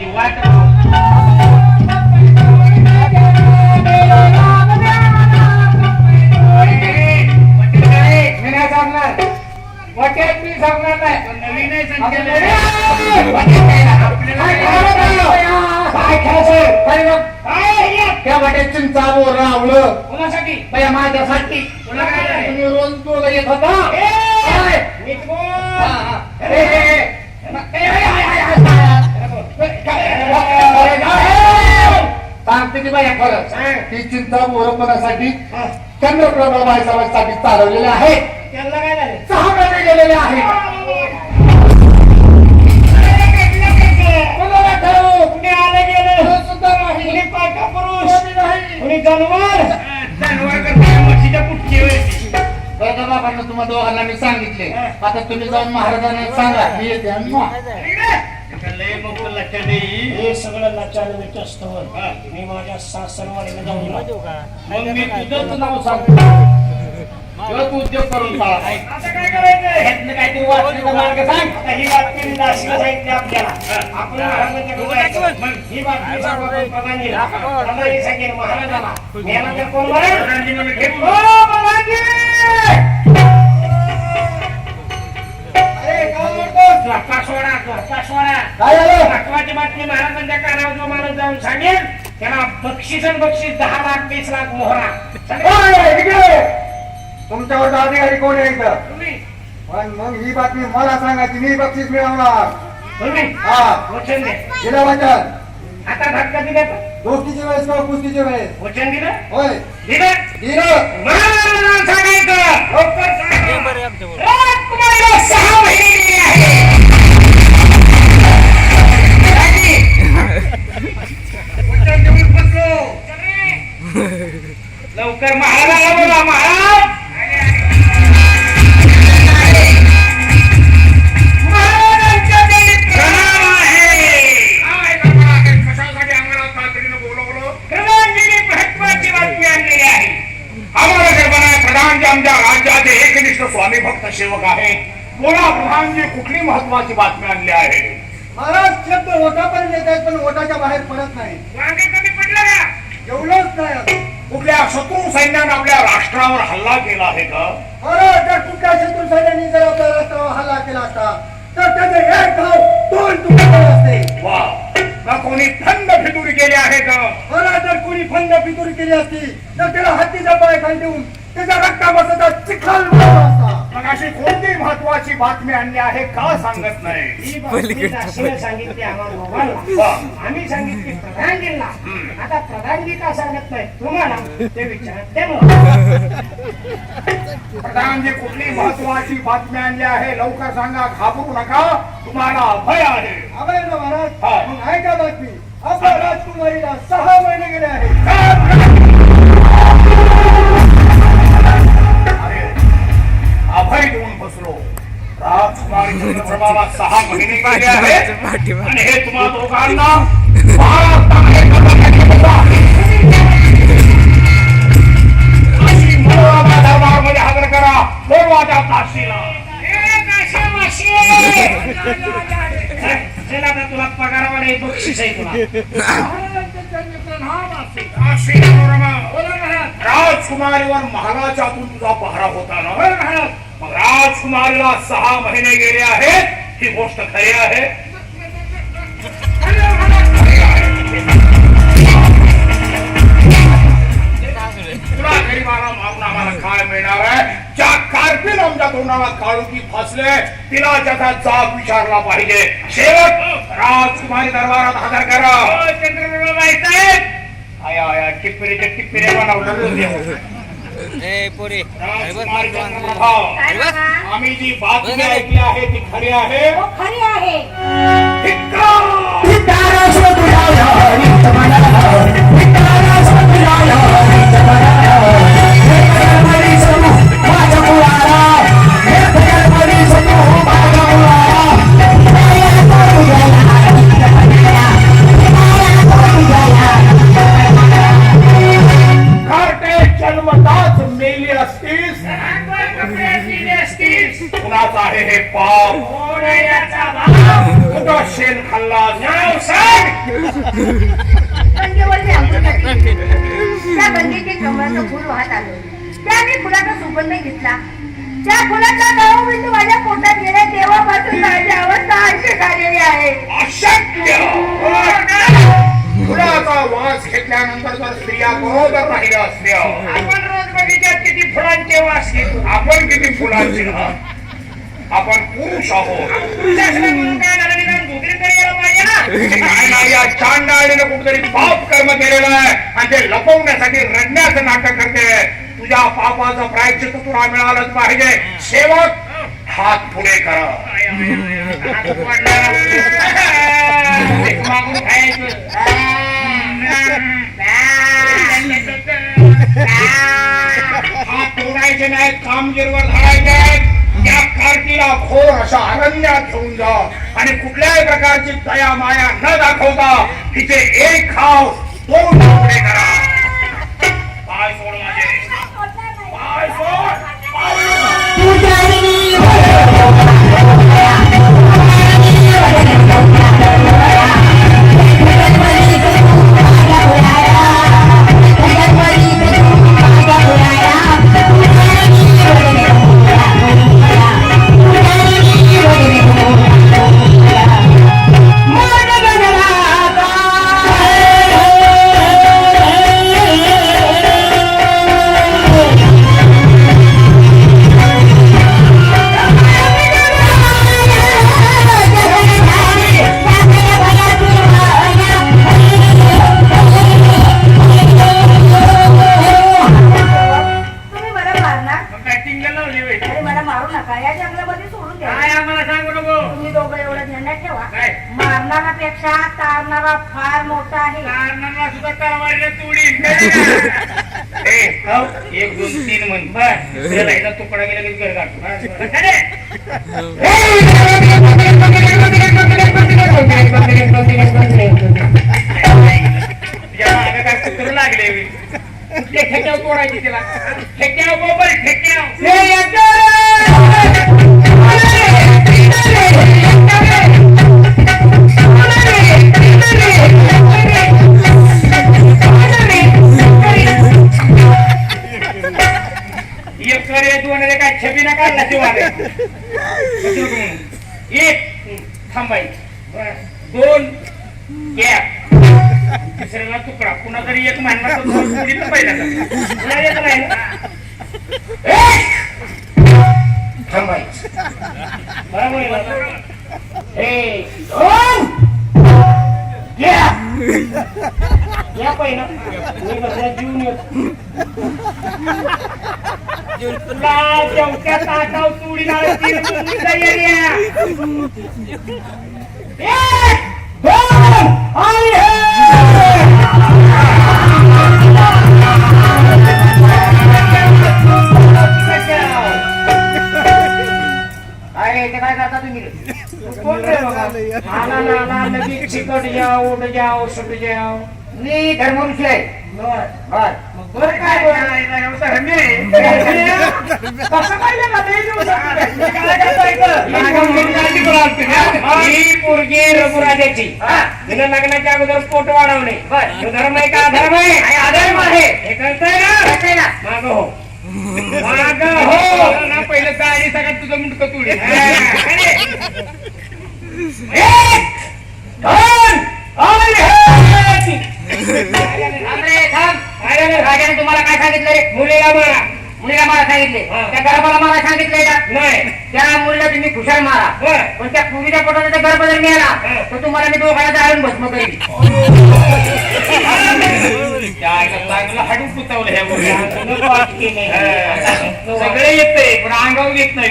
ती वाट वाट्यात मी सांगणार नाही. नवीन आहे त्या वाट्यात चिंचा बोर रावलं कोणासाठी बया माझ्यासाठी. तुला काय तुम्ही रोज दोघं येत होता. नीट बोल. सांगते की बाया खरंच ती चिंता मोरपणासाठी चंद्रप्रभा बायसासाठी चालवलेले आहे. त्यांना काय झालं 6 महिने गेलेले आहेत. कोणाला ठाऊक? कुणी आलं गेलं कोण सुद्धा नाही. कुणी पाठा पुरुष कोणी नाही. कुणी जनावर करते म्हशीच्या पुटकीवरती. बरं बाबांना तुम्हाला दोघांना मी सांगितले. आता तुम्ही जाऊन महाराजांना सांगा मी येते आणि लय मोठं लक्षात येईल. हे सगळं लक्षात येत असतं. मी माझ्या सासरवाडीला जाऊन मग मी तुझंच नाव सांगतो. किंवा तू उद्योग करून चाला. आता काय करायचं ह्यातनं काहीतरी वाचण्याचा मार्ग सांग. आता ही बातमी दाशीला सांगितली आपल्याला. आपण महाराजांच्याकडे जायचं. मग ही बातमी सांगू आपण प्रधानजीला. प्रधानजी सांगेल महाराजाला. याला तर कोण बरं? प्रधानजी म्हणून घेत. ओ प्रधानजी! अरे काय म्हणतोस? कासवाडा. काय झालं? महत्वाची बातमी महाराजांच्या कानावर जो माणूस जाऊन सांगेल त्याला बक्षीस 10 लाख 20 लाख मोहरा. ओय, इकडे. तुमच्यावर अधिकारी कोण आहे इथं? तुम्ही पण मग ही बातमी मला सांगायची. मी बक्षीस मिळवणार. तुम्ही हा वचन दे. दिलं वचन. आता धक्का दिला दोस्तीची वेळेस किंवा कुस्तीची वेळेस. वचन दिलं होय दिलं दिलं. महाराजांना सांगायचं लवकर सांगा. राजकुमारीला 6 महिने दिले आहे. वचन देऊन बसलो. लवकर महाराजाला बोला. महाराज महाराजांच्या देवी प्रणाम आहे. कशासाठी आम्हाला तातडीनं बोलवलं? प्रधानजींनी महत्वाची बातमी आणलेली आहे. आम्हाला कल्पना आहे प्रधानजी आमच्या राज्याचे एकनिष्ठ स्वामी भक्त सेवक आहेत. बोला प्रधानजी कुठली महत्वाची बातमी आणली आहे? महाराज शब्द ओटापर्यंत येत आहेत पण ओटाच्या बाहेर पडत नाही. वांगे कधी पडलं का? एवढंच नाही. कुठल्या शत्रू सैन्याने आपल्या राष्ट्रावर हल्ला केला आहे का? महाराज जर कुठल्या शत्रू सैन्याने जर आपल्या रस्त्यावर हल्ला केला असता तर त्याचे एक घाव 2 तुकडे असते. वा का कोणी थंड फितुरी केली आहे का? महाराज जर कोणी फंद फितुरी केली असती तर त्याला हत्तीचा पाय खाली देऊन त्याच्या रक्ताबसाचा चिखल मारला असता. मग अशी कोणती महत्वाची बातमी आणली आहे का सांगत नाही? ही बातमी दाशीला सांगितली आम्हाला दोघांना. आम्ही सांगितली प्रधानजींना. आता प्रधानजी का सांगत नाही तुम्हाला ते विचारत त्यामुळे प्रधानजी कुठली महत्वाची बातमी आणली आहे लवकर सांगा. घाबरू नका. तुम्हाला अभय आहे. अभय ना महाराज. हा. मग ऐका बातमी. आपल्या राजकुमारीला 6 महिने गेले आहेत. अरे अभय देऊन बसलो. राजकुमारी चंद्रप्रभाला 6 महिने गेले आहेत आणि हे तुम्हा दोघांना अशी मनोरमा दरबारमध्ये हजर करा. बोलवाच्या काशीला. चला आता तुला पगारावाले बक्षीस आहे तुला. काशी मनोरमा. राजकुमारीवर महाराजातून तुझा पहरा होता ना? मग राजकुमारीला 6 महिने गेले आहेत ही गोष्ट खरी आहे. तुला गरीबाला मागून आम्हाला काय मिळणार आहे? ज्या कार्पीन आमच्या तोंडाला काळुकी फासले तिला त्याचा जाब विचारला पाहिजे. शेवट राजकुमारी दरबारात हजर करा. चंद्रप्रभा साहेब आया आया टिप्परीच्या टिप्पऱ्या बनवलं. आम्ही जी बातमी ऐकली आहे ती खरी आहे. खरी आहे. जन्मताच मेली असतीस. कुणाचं आहे हे पाप? कुठं शेण खाल्लास? गंगेवरती अंघोळीसाठी गेले. त्या गंगेचे कमळाचं फुल वाहत आलं. त्या मी फुलाचा सुगंध घेतला. त्या फुलाचा दवबिंदू माझ्या पोटात गेला तेव्हापासून माझी अवस्था अशी झालेली आहे. अशक्य. फुलाचा वास घेतल्यानंतर जर स्त्रिया बरोबर राहिल्या असल्या, आपण रोज बगीच्यात किती फुलांचे वास घेतो. आपण किती फुलांचे आहात? आपण पुरुष आहोत. म्हणून काय झालं निदान दुसरी तरी यायला पाहिजे ना. काय नाही, या चांडाळीनं कुठेतरी पाप कर्म केलेलं आहे आणि ते लपवण्यासाठी रडण्याचं नाटक करते. तुझ्या पापाचं प्रायश्चित्त तुला मिळालंच पाहिजे. सेवक, हात पुढे करा. हात पडला. एक मागून खायचं. हात तोडायचे नाहीत, कामगिरीवर धरायचे. त्या कार्टीला खोर अशा अरण्यात घेऊन जा आणि कुठल्याही प्रकारची दया माया न दाखवता तिचे एक खाव दोन तुकडे करा. पाय सोड माझे, पाय सोड, पाय सोड. तुम्ही मला मारणार? काय टिंगल लावली बाई. अरे मला मारू नका. या जंगलामध्ये सोडून द्या. काय आम्हाला सांगू नको. तुम्ही दोघं एवढं ध्यानात ठेवा. काय? मारणारापेक्षा तारणारा फार मोठा आहे. कारणाला सुद्धा कारवाईला तोडीन. ए, एक दोन तीन म्हण. त्याला एकदा तुकडा गेला की घर काढतो. तुझ्या मागे काय कुत्र लागले बी. कुठल्या ठेक्यावर तोडायची तिला. ठेक्यावर बोबल ठेक्यावर. एक कर ये दोन रे काय छबी ना काढला ते वाले. एक थांबाई, दोन गॅप, तिसऱ्याला तुकडा. पुन्हा जरी एक मानला तर पहिला पुन्हा येत नाही ना. थांबायचं. बरोबर आहे ना? एक, दोन, या पहिला मी बसला जीवन येतो. तुला जेवत्या ताटाव तुडी तयारी एक, दोन, आणि अरे ते काय करता तुम्ही? कोण रे बाबा? आला ना आला लगेच चिकट जाओ, उड जाओ, सुट जाओ. मी धर्मऋषी आहे. बर. बरं काय बोलायला रम्य आहे. कसं काय झालं? लय दिवसात काय करताय? ही पोरगी रघुराजाची. तिनं लग्नाच्या अगोदर पोट वाढवणे. तो धर्म आहे का अधर्म आहे? अधर्म आहे. हे कळतंय ना? माग हो, माग हो ना. पहिलं गाडी सगळ्यात तुझं मुंडकं तुडी. राजाने तुम्हाला काय सांगितलं रे? मुलीला मारा. मुलीला मला सांगितले. त्या गर्भाला मला सांगितलंय का? नाही. त्या मुलीला तुम्ही खुशाल मारा. बरं. पण त्या पुरीच्या पोटात त्या गर्भ जर मिळाला तर तुम्हाला मी दोघांना जाळून भस्म करीन. चांगलं हाडून पुतवलं ह्या गोष्टी. सगळे येते पण अंगावर येत नाही.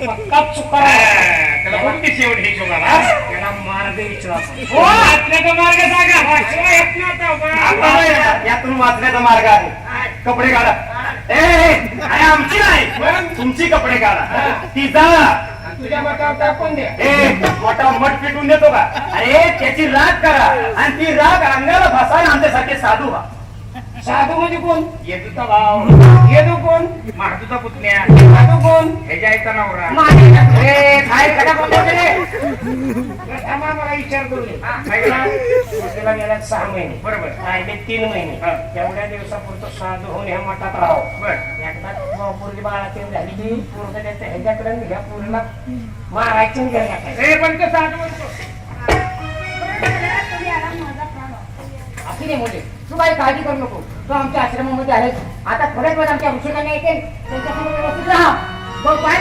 पक्काच चुका. त्याला कोणती शेवट हे शोधाला? त्याला मार्ग विचारा. हो, आत्म्याचा मार्ग सांगा. शिवाय येत नव्हता. यातून वाचण्याचा मार्ग आहे. कपडे काढा. अरे आमची नाही, तुमची कपडे काढा. ती जा. तुझ्या मतावर टाकून दे. मोठा मठ पिटून देतो का? अरे त्याची राग करा आणि ती राग अंगाला भासायला आमच्यासारखे साधू व्हा. साधू म्हणजे कोण? येदूचा भाव, येदू कोण? महादूचा पुतण्या, साधू कोण? ह्याच्या आईचा नवरा. ए, काय खडा बोलतो रे? थांबा, मला विचार करू दे. त्याला गेल्या 6 महिने, बरोबर. राहिले 3 महिने. हा. तेवढ्या दिवसापुरतं साधू होऊन ह्या मठात राहावं. बर. एकदा पोरगी बाळाची झाली की पोरगं त्याच्या ह्याच्याकडे आणि ह्या पोरीला मारायची आणि घरी टाकायचं. हे पण ते साधू म्हणतो. तुम्ही आराम माझा प्राण वाचवा. अशी नाही मुले, तू काही काळजी करू नको. तू आमच्या आश्रमामध्ये आहेस. आता थोड्याच वेळ आमच्या ऋषिकांना येते, त्यांच्यासमोर व्यवस्थित राहा. बघ, काय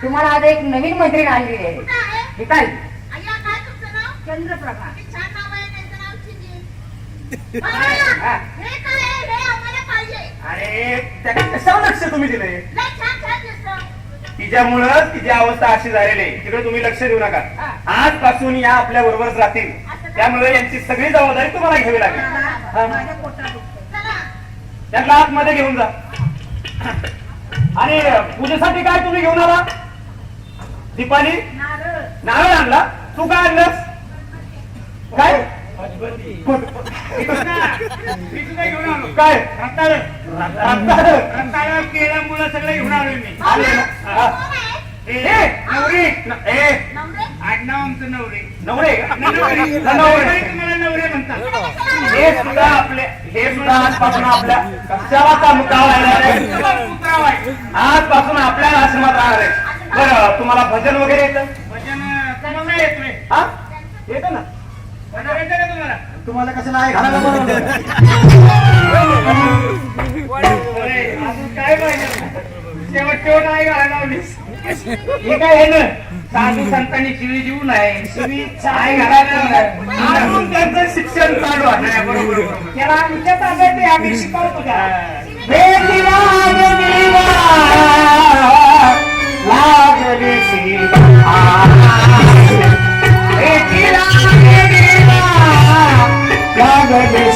तुम्हाला आज एक नवीन मैत्रीण आलेली आहे. ही काय? चंद्रप्रभा. हा. अरे त्याला कशावर लक्ष तुम्ही दिले? तिच्यामुळं तिची अवस्था अशी झालेली आहे. तिकडे तुम्ही लक्ष देऊ नका. आजपासून या आपल्या बरोबरच राहतील. त्यामुळे यांची सगळी जबाबदारी तुम्हाला घ्यावी लागेल. माझ्या पोटात दुखतंय. त्यांना आतमध्ये घेऊन जा. आणि पूजेसाठी काय तुम्ही घेऊन आला? दीपाली, नारळ. नारळ आणला. तू काय आणलंस? काय मी सुद्धा घेऊन आलो. काय रताळं. रताळं. रताळं, केळं, मुलं सगळं घेऊन आलोय मी. आले ना? हा. ए, नवरी. ए, आडनाव आमचं नवरी. नवरे का? नवरी. नवरे. तुम्हाला नवरे म्हणतात. हे सुद्धा आजपासून आपल्या कशाला मुद्दा राहिला पुत्राव आहे. आजपासून आपल्या आश्रमात राहणार आहे. बरं, तुम्हाला भजन वगैरे येतं? भजन चांगलं येतोय. हा, येतं ना? भजन येतं का तुम्हाला? तुम्हाला कसं नाही घालायला बरोबर. अरे, अजून काय पाहिजे? शेवट नाही घालायला लावलीस. हे काय आहे ना? साधू संतांनी शिवी जीव नाही. शिवी काय घालायला अजून त्यांचं शिक्षण चालू आहे. बरोबर बरोबर. त्याला आमच्या ताब्यात आहे, आम्ही शिकवतो त्याला. लागली सीता, लागली